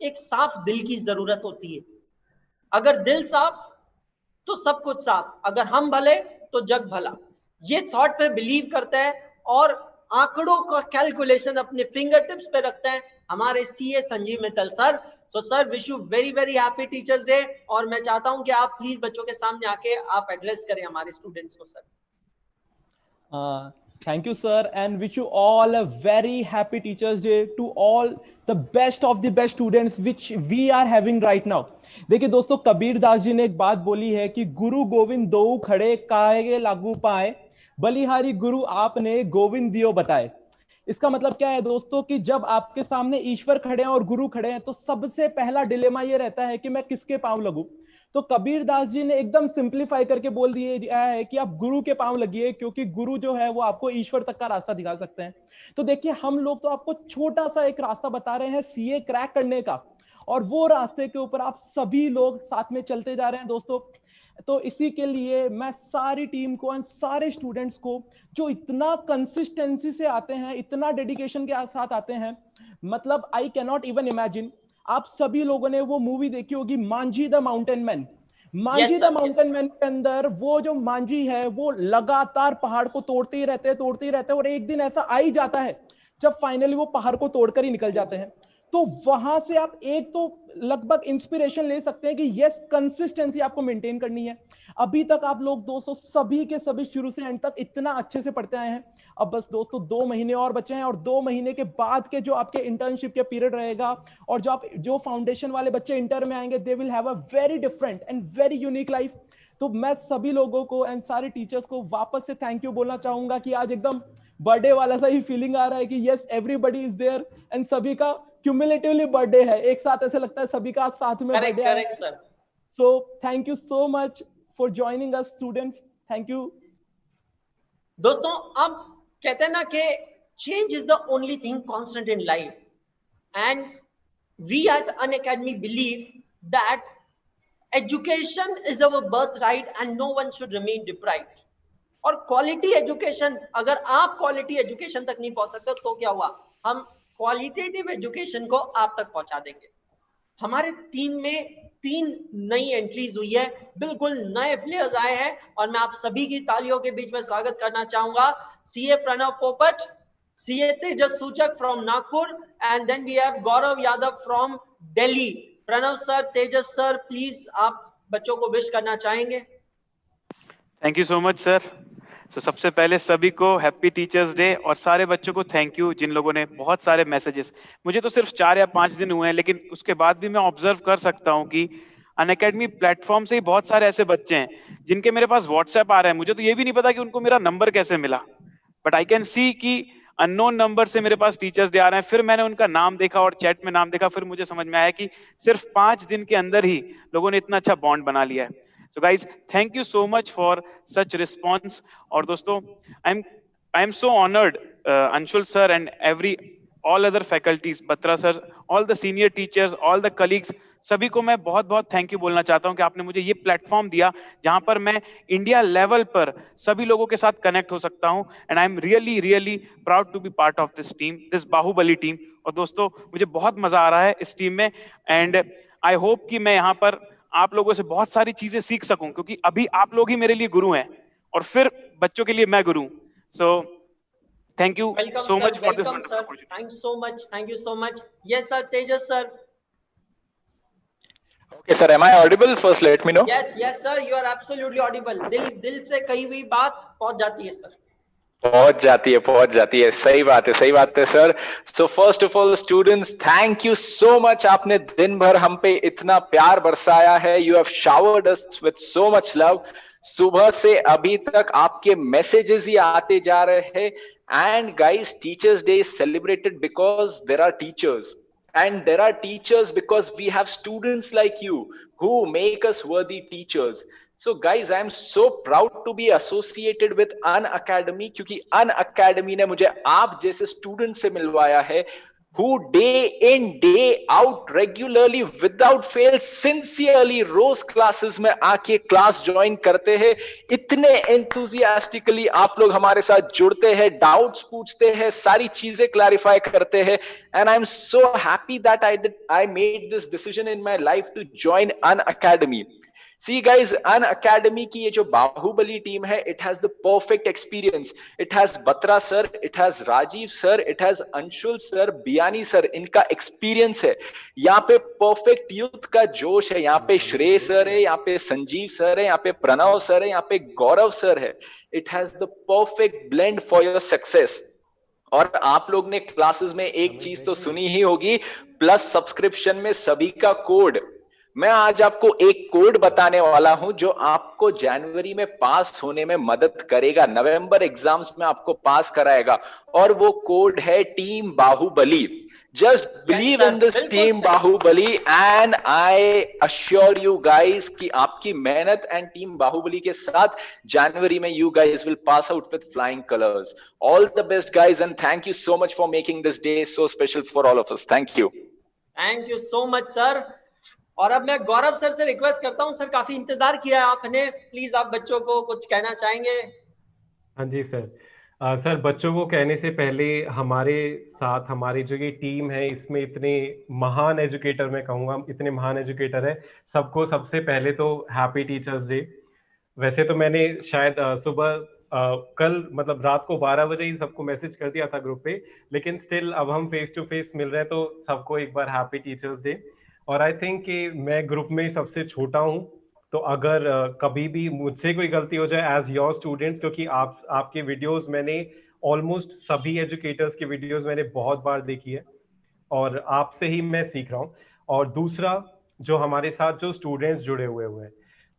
एक साफ दिल की जरूरत होती है। अगर दिल साफ तो सब कुछ साफ, अगर हम भले तो जग भला। ये थॉट पे बिलीव करते हैं और आंकड़ों का कैलकुलेशन अपने फिंगर टिप्स पे रखते हैं हमारे CA Sanjeev Mittal sir. So sir, wish you very very happy teachers day. और मैं चाहता हूं कि आप प्लीज बच्चों के सामने आके आप एड्रेस करें हमारे स्टूडेंट्स को sir. Thank you, sir, and wish you all a very happy Teachers' Day to all the best of the best students which we are having right now. देखिए दोस्तों, कबीर दास जी ने एक बात बोली है कि गुरु गोविंद दो खड़े काहे लागू पाए, बलिहारी गुरु आपने गोविंद दियो बताए। इसका मतलब क्या है दोस्तों कि जब आपके सामने ईश्वर खड़े हैं और गुरु खड़े हैं तो सबसे पहला डिलेमा ये रहता है कि मैं किसके पांव लगूं। तो कबीर दास जी ने एकदम सिंप्लीफाई करके बोल दिया है कि आप गुरु के पांव लगिए, क्योंकि गुरु जो है वो आपको ईश्वर तक का रास्ता दिखा सकते हैं। तो देखिए, हम लोग तो आपको छोटा सा एक रास्ता बता रहे हैं सीए क्रैक करने का, और वो रास्ते के ऊपर आप सभी लोग साथ में चलते जा रहे हैं दोस्तों। तो इसी के लिए मैं सारी टीम को एंड सारे स्टूडेंट्स को जो इतना कंसिस्टेंसी से आते हैं, इतना डेडिकेशन के साथ आते हैं, मतलब I can not even imagine. आप सभी लोगों ने वो मूवी देखी होगी Manjhi the mountain man. Manjhi the mountain man के अंदर वो जो मांझी है वो लगातार पहाड़ को तोड़ते ही रहते हैं और एक दिन ऐसा आ ही जाता है जब फाइनली वो पहाड़ को तोड़कर ही निकल जाते हैं। तो वहां से आप एक तो लगभग इंस्पिरेशन ले सकते हैं कि यस, कंसिस्टेंसी आपको मेंटेन करनी है। अभी तक आप लोग दोस्तों सभी के सभी शुरू से एंड तक इतना अच्छे से पढ़ते आए हैं। अब बस दोस्तों 2 महीने और बचे हैं, और 2 महीने के बाद के जो आपके इंटर्नशिप के पीरियड रहेगा और जो फाउंडेशन वाले बच्चे इंटर में आएंगे, they will have a very different and very unique life. तो मैं सभी लोगों को एंड सारे टीचर्स को वापस से थैंक यू बोलना चाहूंगा कि आज एकदम बर्थडे वाला सा ही फीलिंग आ रहा है कि yes, everybody is there and सभी का क्यूमुलेटिवली बर्थडे है, एक साथ ऐसे लगता है सभी का साथ में बर्थडे है। So thank you so much for joining us students, thank you. दोस्तों, अब कहते हैं ना कि change is the only thing constant in life, and we at Unacademy believe that education is our birth right and no one should remain deprived. और quality education, अगर आप quality education तक नहीं पहुंच सकते तो क्या हुआ, हम क्वालिटेटिव एजुकेशन को आप तक पहुंचा देंगे। हमारे टीम में 3 नई एंट्रीज हुई है, बिल्कुल नए प्लेयर्स आए हैं, और मैं आप सभी की तालियों के बीच में स्वागत करना चाहूंगा। सीए प्रणव पोपट, CA Tejas Suchak from Nagpur, and then we have Gaurav Yadav from Delhi. Pranav sir, Tejas sir, please आप बच्चों को विश करना चाहेंगे? Thank you so much sir. तो सबसे पहले सभी को हैप्पी टीचर्स डे, और सारे बच्चों को थैंक यू जिन लोगों ने बहुत सारे मैसेजेस, मुझे तो सिर्फ 4 या 5 दिन हुए हैं, लेकिन उसके बाद भी मैं ऑब्जर्व कर सकता हूं कि अनअकैडमी प्लेटफॉर्म से ही बहुत सारे ऐसे बच्चे हैं जिनके मेरे पास व्हाट्सएप आ रहे हैं। मुझे तो ये भी नहीं पता कि उनको मेरा नंबर कैसे मिला, बट आई कैन सी कि अननोन नंबर से मेरे पास टीचर्स डे आ रहे हैं। फिर मैंने उनका नाम देखा और चैट में नाम देखा, फिर मुझे समझ में आया कि सिर्फ 5 दिन के अंदर ही लोगों ने इतना अच्छा बॉन्ड बना लिया है। So guys, thank you so much for such response. और दोस्तों, I'm so honored, Anshul sir and all other faculties, Batra sir, all the senior teachers, all the colleagues, सभी को मैं बहुत बहुत थैंक यू बोलना चाहता हूं कि आपने मुझे ये प्लेटफॉर्म दिया जहां पर मैं इंडिया लेवल पर सभी लोगों के साथ कनेक्ट हो सकता हूं। And I am really really proud to be part of this team, this Baahubali team. और दोस्तों, मुझे बहुत मजा आ रहा है इस टीम में, एंड आई होप कि मैं यहाँ पर आप लोगों से बहुत सारी चीजें सीख सकूं, क्योंकि अभी आप लोग ही मेरे लिए गुरु हैं और फिर बच्चों के लिए मैं गुरु। सो thank you so much for this wonderful opportunity. Thank you so much. Yes sir, Tejas sir. Okay sir, am I audible? First let me know. Yes sir, you are absolutely audible. दिल से कही हुई बात पहुंच जाती है सर। पहुंच जाती है, सही बात है sir. So first of all students, thank you so much. आपने दिन भर हम पे इतना प्यार बरसाया है, you have showered us with so much love. सुबह से अभी तक आपके मैसेजेस ही आते जा रहे हैं। And guys, teachers day is celebrated because there are teachers, And there are teachers because we have students like you who make us worthy teachers. So guys, I am so proud to be associated with Unacademy, क्योंकि Unacademy ने मुझे आप जैसे student से मिलवाया है who day in day out regularly without fail sincerely rose classes में आके class join करते हैं. इतने enthusiastically आप लोग हमारे साथ जुड़ते हैं, डाउट्स पूछते हैं, सारी चीजें क्लैरिफाई करते हैं. And I'm so happy that I made this decision in my life to join Unacademy. See guys, Unacademy की ये जो बाहुबली टीम है, it has the perfect experience. It has Batra sir, it has Rajiv sir, it has Anshul sir, Biyani sir. इनका experience है. यहाँ पे perfect youth का जोश है. यहाँ पे श्रेय sir है, यहाँ पे संजीव sir है, यहाँ पे प्रणव sir है, यहाँ पे गौरव sir है. It has the perfect blend for your success. और आप लोग ने क्लासेस में एक चीज तो सुनी ही होगी, प्लस सब्सक्रिप्शन में सभी का कोड. मैं आज आपको एक कोड बताने वाला हूं जो आपको जनवरी में पास होने में मदद करेगा, नवंबर एग्जाम्स में आपको पास कराएगा, और वो कोड है team Baahubali. Just believe in this team Baahubali and I assure you guys कि आपकी मेहनत and टीम बाहुबली के साथ जनवरी में you guys will pass out with flying colors. All the best guys and thank you so much for making this day so special for all of us. Thank you. Thank you so much sir. और अब मैं गौरव sir से request करता हूं, sir काफी इंतजार किया है आपने, प्लीज आप बच्चों को कुछ कहना चाहेंगे? हाँ जी सर. सर बच्चों को कहने से पहले हमारे साथ हमारी जो ये टीम है इसमें इतने महान एजुकेटर, मैं कहूँगा इतने महान एजुकेटर है. सबको सबसे पहले तो हैप्पी टीचर्स डे. वैसे तो मैंने शायद सुबह कल मतलब रात को 12 बजे ही सबको मैसेज कर दिया था ग्रुप पे, लेकिन स्टिल अब हम फेस टू फेस मिल रहे हैं तो सबको एक बार हैप्पी टीचर्स डे. और आई थिंक कि मैं ग्रुप में सबसे छोटा हूँ, तो अगर कभी भी मुझसे कोई गलती हो जाए एज योर स्टूडेंट, क्योंकि आपके वीडियोस मैंने ऑलमोस्ट सभी एजुकेटर्स की वीडियोस मैंने बहुत बार देखी है और आपसे ही मैं सीख रहा हूँ. और दूसरा जो हमारे साथ जो स्टूडेंट्स जुड़े हुए हैं,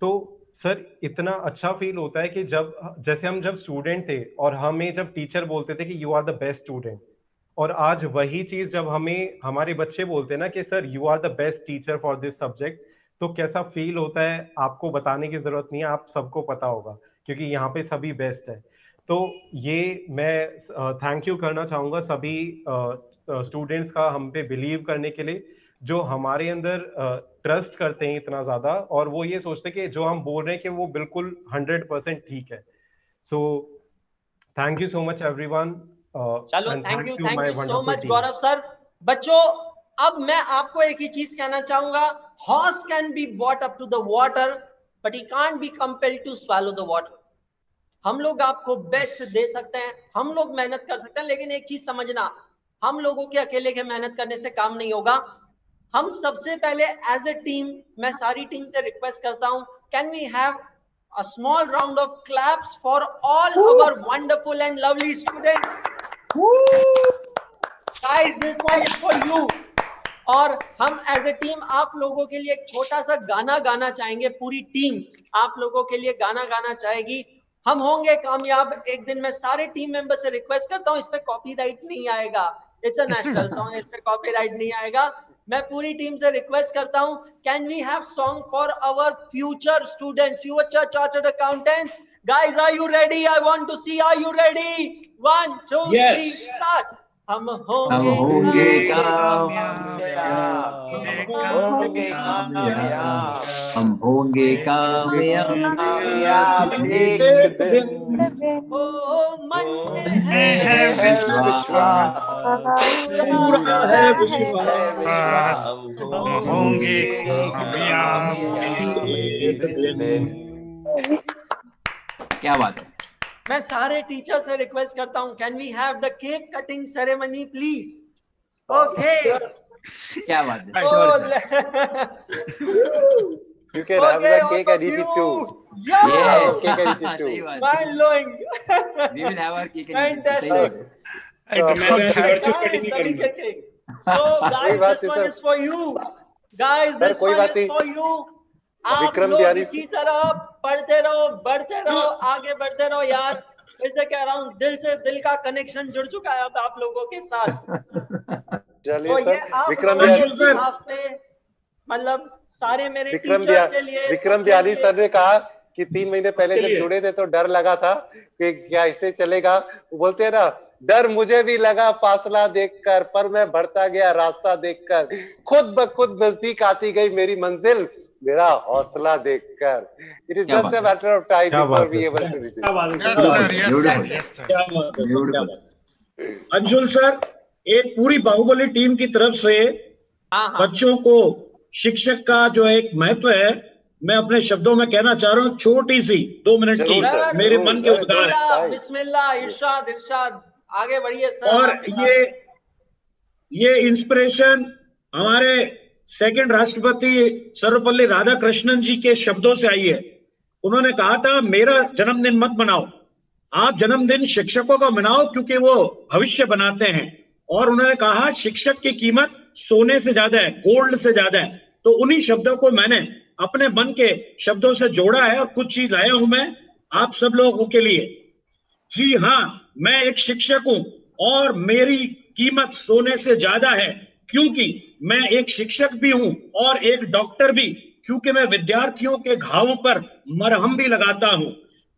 तो सर इतना अच्छा फील होता है कि जैसे हम जब स्टूडेंट थे और हमें जब टीचर बोलते थे कि you are the best student, और आज वही चीज जब हमें हमारे बच्चे बोलते हैं ना कि sir you are the best teacher for this subject, तो कैसा फील होता है आपको बताने की जरूरत नहीं है, आप सबको पता होगा क्योंकि यहाँ पे सभी बेस्ट है. तो ये मैं थैंक यू करना चाहूँगा सभी स्टूडेंट्स का हम पे बिलीव करने के लिए, जो हमारे अंदर ट्रस्ट करते हैं इतना ज़्यादा, और वो ये सोचते हैं कि जो हम बोल रहे हैं कि वो बिल्कुल 100% ठीक है. So thank you so much everyone. चलो thank you so much Gaurav sir. बच्चों अब मैं आपको एक ही चीज कहना चाहूंगा, horse can be bought up to the water but he can't be compelled to swallow the water. हम लोग आपको बेस्ट दे सकते हैं, हम लोग मेहनत कर सकते हैं, लेकिन एक चीज समझना, हम लोगों के अकेले के मेहनत करने से काम नहीं होगा. हम सबसे पहले एज ए टीम, मैं सारी टीम से रिक्वेस्ट करता हूं, can we have a small round of claps for all our wonderful and lovely students. Guys, this one is for you. और हम एज ए टीम आप लोगों के लिए एक छोटा सा गाना गाना चाहेंगे. पूरी टीम आप लोगों के लिए गाना गाना चाहेगी. हम होंगे कामयाब एक दिन. मैं सारे टीम मेंबर से रिक्वेस्ट करता हूँ, इस पे कॉपीराइट नहीं आएगा, इट्स अ नेशनल सॉन्ग, इस पे कॉपीराइट नहीं आएगा. मैं पूरी टीम से रिक्वेस्ट करता हूं, can we have song for our future student, future chartered accountant. Guys are you ready? I want to see, are you ready? 1 2 3 start. हम होंगे कामयाब, हम होंगे कामयाब एक दिन. ओ मन में है विश्वास, पूरा है विश्वास, हम होंगे कामयाब एक दिन. क्या बात है. मैं सारे टीचर से रिक्वेस्ट करता हूं, can we have the cake cutting ceremony please? Okay. क्या बात है. You can have the cake and eat it too. Yes. Cake and eat it too. Mind blowing. We will have our cake and eat it. Fantastic. So guys, this one is for you. Guys, this one is for you. आप लोग इसी तरह पढ़ते रहो, बढ़ते रहो, आगे बढ़ते रहो यार. फिर से कह रहा हूँ, दिल से दिल का कनेक्शन जुड़ चुका है अब आप लोगों के साथ. चलिए तो ये सर, आप विक्रम मतलब सारे मेरे विक्रम टीचर्स के लिए, बियाली सर ने कहा कि 3 महीने पहले जब जुड़े थे तो डर लगा था कि क्या इससे चलेगा। वो बोलते हैं ना, डर मुझे भी लगा फासला देखकर, पर मैं बढ़ता गया रास्ता देखकर, खुद ब खुद नजदीक आती गई मेरी मंजिल, मेरा हौसला देखकर। It is just a matter of time before we able to reach. Anshul sir, एक पूरी बाहुबली टीम की तरफ से बच्चों को शिक्षक का जो एक महत्व है, मैं अपने शब्दों में कहना चाह रहा हूँ, छोटी सी 2 मिनट की मेरे मन के उद्गार है। बिस्मिल्लाह, इरशाद इरशाद, आगे बढ़िए सर। और ये इंस्पिरेशन हमारे सेकंड राष्ट्रपति सर्वपल्ली राधाकृष्णन जी के शब्दों से आई है। उन्होंने कहा था, मेरा जन्मदिन मत मनाओ, आप जन्मदिन शिक्षकों का मनाओ क्योंकि वो भविष्य बनाते हैं। और उन्होंने कहा, शिक्षक की कीमत सोने से ज्यादा है, गोल्ड से ज्यादा है। तो उन्हीं शब्दों को मैंने अपने मन के शब्दों से जोड़ा है और कुछ चीज लाया हूं मैं आप सब लोगों के लिए। जी हाँ, मैं एक शिक्षक हूं और मेरी कीमत सोने से ज्यादा है, क्योंकि मैं एक शिक्षक भी हूं और एक डॉक्टर भी, क्योंकि मैं विद्यार्थियों के घावों पर मरहम भी लगाता हूं।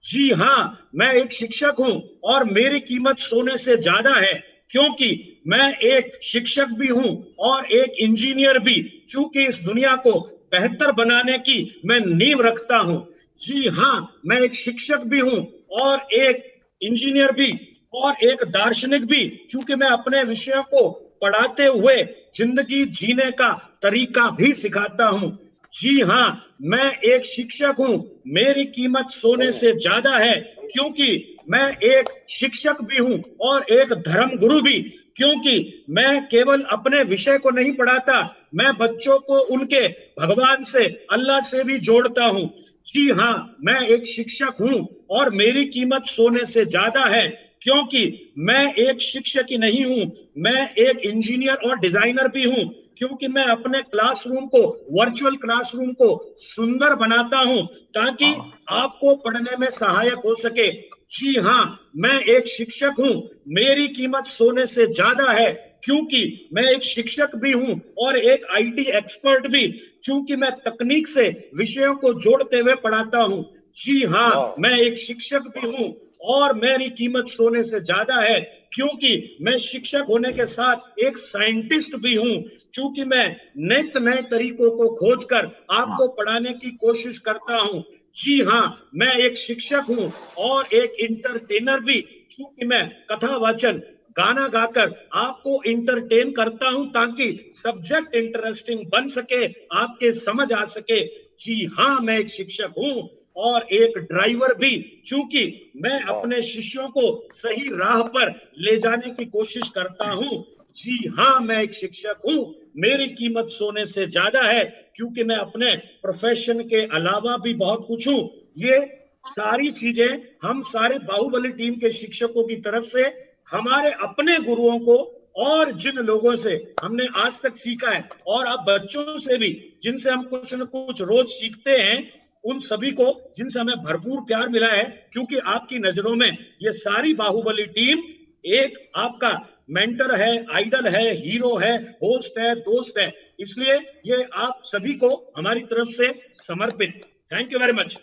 जी हाँ, मैं एक शिक्षक हूं और मेरी कीमत सोने से ज्यादा है, क्योंकि मैं एक शिक्षक भी हूं और एक इंजीनियर भी, चूंकि इस दुनिया को बेहतर बनाने की मैं नींव रखता हूं। जी हाँ, मैं एक शिक्षक भी हूं और एक इंजीनियर भी और एक दार्शनिक भी, चूंकि मैं अपने विषयों को पढ़ाते हुए जिंदगी जीने का तरीका भी सिखाता हूं। जी हाँ, मैं एक शिक्षक हूं, मेरी कीमत सोने से ज्यादा है, क्योंकि मैं एक शिक्षक भी हूं और एक धर्म गुरु भी, क्योंकि मैं केवल अपने विषय को नहीं पढ़ाता, मैं बच्चों को उनके भगवान से, अल्लाह से भी जोड़ता हूं। जी हाँ, मैं एक शिक्षक हूं और मेरी कीमत सोने से ज्यादा है, क्योंकि मैं एक शिक्षक ही नहीं हूं, मैं एक इंजीनियर और डिजाइनर भी हूं, क्योंकि मैं अपने क्लासरूम को, वर्चुअल क्लासरूम को सुंदर बनाता हूं ताकि आपको पढ़ने में सहायक हो सके। जी हाँ, मैं एक शिक्षक हूं, मेरी कीमत सोने से ज्यादा है, क्योंकि मैं एक शिक्षक भी हूं और एक आईटी एक्सपर्ट भी, क्योंकि मैं तकनीक से विषयों को जोड़ते हुए पढ़ाता हूं। जी हाँ, मैं एक शिक्षक भी हूं और मेरी कीमत सोने से ज्यादा है, क्योंकि मैं शिक्षक होने के साथ एक साइंटिस्ट भी हूं, क्योंकि मैं नित नए तरीकों को खोजकर आपको पढ़ाने की कोशिश करता हूं। जी हाँ, मैं एक शिक्षक हूं और एक इंटरटेनर भी, क्योंकि मैं कथा वाचन, गाना गाकर आपको इंटरटेन करता हूं ताकि सब्जेक्ट इंटरेस्टिंग बन सके, आपके समझ आ सके। जी हाँ, मैं एक शिक्षक हूं और एक ड्राइवर भी, क्योंकि मैं अपने शिष्यों को सही राह पर ले जाने की कोशिश करता हूं। जी हाँ, मैं एक शिक्षक हूं, मेरी कीमत सोने से ज्यादा है, क्योंकि मैं अपने प्रोफेशन के अलावा भी बहुत कुछ हूं। ये सारी चीजें हम सारे बाहुबली टीम के शिक्षकों की तरफ से, हमारे अपने गुरुओं को और जिन लोगों से हमने आज तक सीखा है, और अब बच्चों से भी जिनसे हम कुछ न कुछ रोज सीखते हैं, उन सभी को जिनसे हमें भरपूर प्यार मिला है, क्योंकि आपकी नजरों में ये सारी बाहुबली टीम एक आपका मेंटर है, आइडल है, हीरो है, होस्ट है, दोस्त है, इसलिए ये आप सभी को हमारी तरफ से समर्पित। Thank you very much.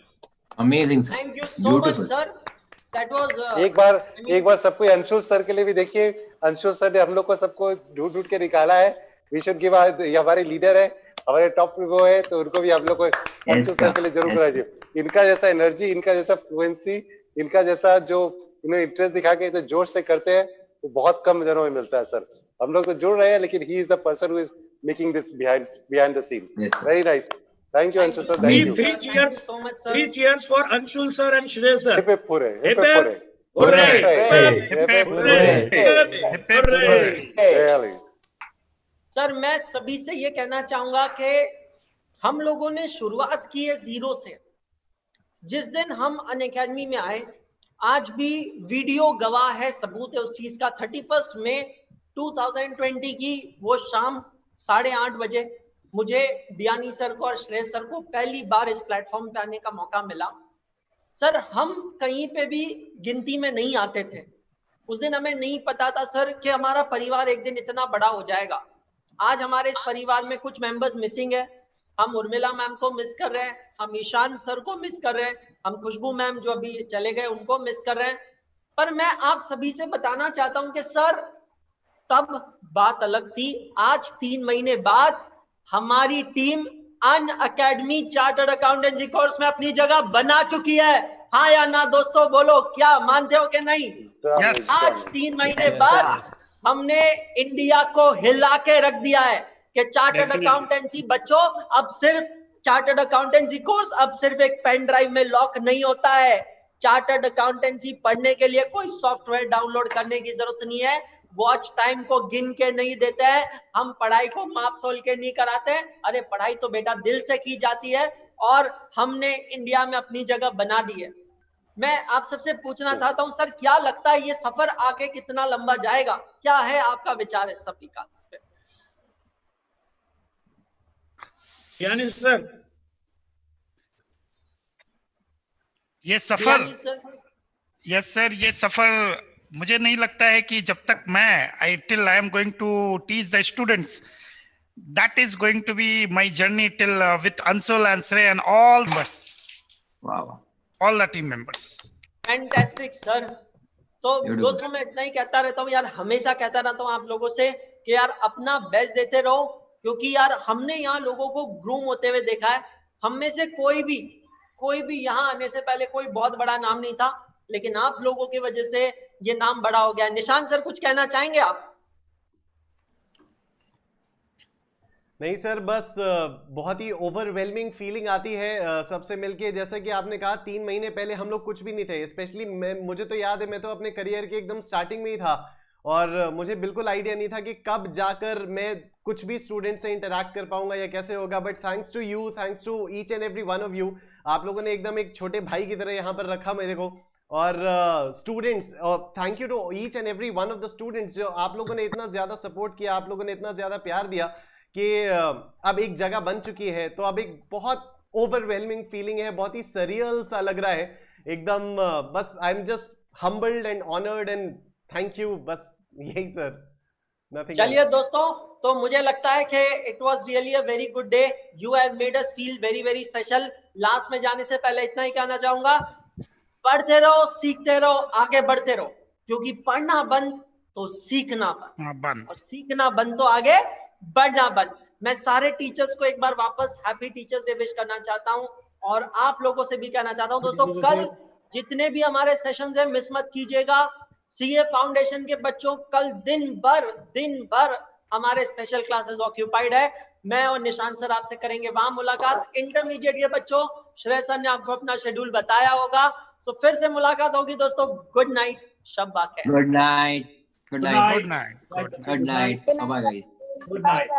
Amazing, thank you so much sir, that was एक बार सबको अंशुल सर के लिए भी देखिए, अंशुल सर ने हम लोग को सबको ढूंढ के निकाला है। विशुद्ध के बाद ये हमारे लीडर है, हमारे टॉप वो है, तो उनको भी हम लोग को अंशुल सर के लिए जरूर कराइए। इनका जैसा एनर्जी, इनका जैसा फ्लुएंसी, इनका जैसा जो इन्हें इंटरेस्ट दिखा के जोश से करते हैं, वो बहुत कम जनों में मिलता है सर। हम लोग तो जुड़ रहे हैं, लेकिन he is the person who is making this behind the scene. Very nice, thank you Anshul sir, thank you. 3 cheers for Anshul sir and Shreya sir. Hip hip hooray, hip hip hooray, hooray। Sir, मैं सभी से ये कहना चाहूंगा कि हम लोगों ने शुरुआत की है 0 से। जिस दिन हम अनअकैडमी में आए, आज भी वीडियो गवाह है, सबूत है उस चीज का। 31 मई 2020 की वो शाम 8:30 बजे मुझे बियानी सर को और श्रेय सर को पहली बार इस प्लेटफॉर्म पे आने का मौका मिला। सर, हम कहीं पे भी गिनती में नहीं आते थे। उस दिन हमें नहीं पता था सर कि हमारा परिवार एक दिन इतना बड़ा हो जाएगा। आज हमारे इस परिवार में कुछ मेंबर्स मिसिंग है। हम उर्मिला मैम को मिस कर रहे हैं, हम ईशान सर को मिस कर रहे हैं, हम खुशबू मैम जो अभी चले गए उनको मिस कर रहे हैं। पर मैं आप सभी से बताना चाहता हूं कि सर तब बात अलग थी। आज 3 महीने बाद हमारी टीम अन अकेडमी चार्टर्ड अकाउंटेंसी कोर्स में अपनी जगह बना चुकी है। हाँ या ना दोस्तों, बोलो क्या मानते हो कि नहीं? Yes. आज 3 महीने बाद हमने इंडिया को हिला के रख दिया है कि चार्टर्ड अकाउंटेंसी बच्चों अब सिर्फ चार्टर्ड अकाउंटेंसी कोर्स अब सिर्फ एक पेन ड्राइव में लॉक नहीं होता है। चार्टर्ड अकाउंटेंसी पढ़ने के लिए कोई सॉफ्टवेयर डाउनलोड करने की जरूरत नहीं है, वॉच टाइम को गिन के नहीं देते हैं, हम पढ़ाई को माप तोल के नहीं कराते हैं। अरे पढ़ाई तो बेटा दिल से की जाती है और हमने इंडिया में अपनी जगह बना दी है। मैं आप सबसे पूछना चाहता हूं सर, क्या लगता है ये सफर आगे कितना लंबा जाएगा? क्या है आपका विचार है सभी का इस पे? यानी सर ये सफर, यस सर, ये सफर मुझे नहीं लगता है कि जब तक मैं I am going to teach the students, that is going to be my journey till with Anshul and Shrey and all members, all the team members. Fantastic sir. तो दोस्तों मैं इतना ही कहता रहता हूँ यार, हमेशा कहता रहता हूँ आप लोगों से कि यार अपना बेस्ट देते रहो, क्योंकि यार हमने यहाँ लोगों को ग्रूम होते हुए देखा है। हम में से कोई भी यहाँ आने से पहले कोई बहुत बड़ा नाम नहीं था, लेकिन आप लोगों की वजह से ये नाम बड़ा हो गया। निशान सर कुछ कहना चाहेंगे आप? नहीं सर, बस बहुत ही ओवरवेलमिंग फीलिंग आती है सबसे मिलके। जैसा कि आपने कहा 3 महीने पहले हम लोग कुछ भी नहीं थे, स्पेशली मुझे तो याद है, मैं तो अपने करियर के एकदम स्टार्टिंग में ही था और मुझे बिल्कुल आइडिया नहीं था कि कब जाकर मैं कुछ भी स्टूडेंट से इंटरैक्ट कर पाऊंगा या कैसे होगा। But thanks to you, thanks to each and every one of you, आप लोगों ने एकदम एक छोटे भाई की तरह यहाँ पर रखा मेरे को। और students, thank you to each and every one of the students, जो आप लोगों ने इतना ज्यादा सपोर्ट किया, आप लोगों ने इतना ज्यादा प्यार दिया कि अब एक जगह बन चुकी है। तो अब एक बहुत ओवरवेलमिंग फीलिंग है, बहुत ही सरियल सा लग रहा है एकदम। बस I am just humbled and honoured and thank you, बस यही सर, नथिंग। चलिए दोस्तों, तो मुझे लगता है कि it was really a very good day, you have made us feel very very special. Last में जाने से पहले इतना ही कहना चाहूंगा, पढ़ते रहो, सीखते रहो, आगे बढ़ते रहो, क्योंकि पढ़ना बंद तो सीखना बंद, और सीखना बंद तो आगे बढ़ना बंद। मैं सारे टीचर्स को एक बार वापस हैप्पी टीचर्स डे विश करना चाहता हूं और आप लोगों से भी कहना चाहता हूं दोस्तों, कल जितने भी हमारे सेशंस हैं मिस मत कीजिएगा। सीए फाउंडेशन के बच्चों, कल दिन भर हमारे स्पेशल क्लासेस ऑक्यूपाइड है। मैं और निशान सर आपसे करेंगे वहां मुलाकात। इंटरमीडिएट के बच्चों, श्रेय सर ने आपको अपना शेड्यूल बताया होगा, सो फिर से मुलाकात होगी दोस्तों। गुड नाइट, शब्बा खैर। Good night, good night, good night, good night, bye guys, good night,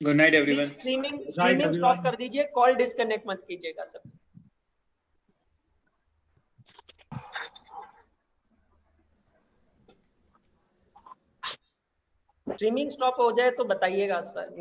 good night everyone. Streaming stop कर दीजिए, कॉल डिस्कनेक्ट मत कीजिएगा सब। स्ट्रीमिंग स्टॉप हो जाए तो बताइएगा सर।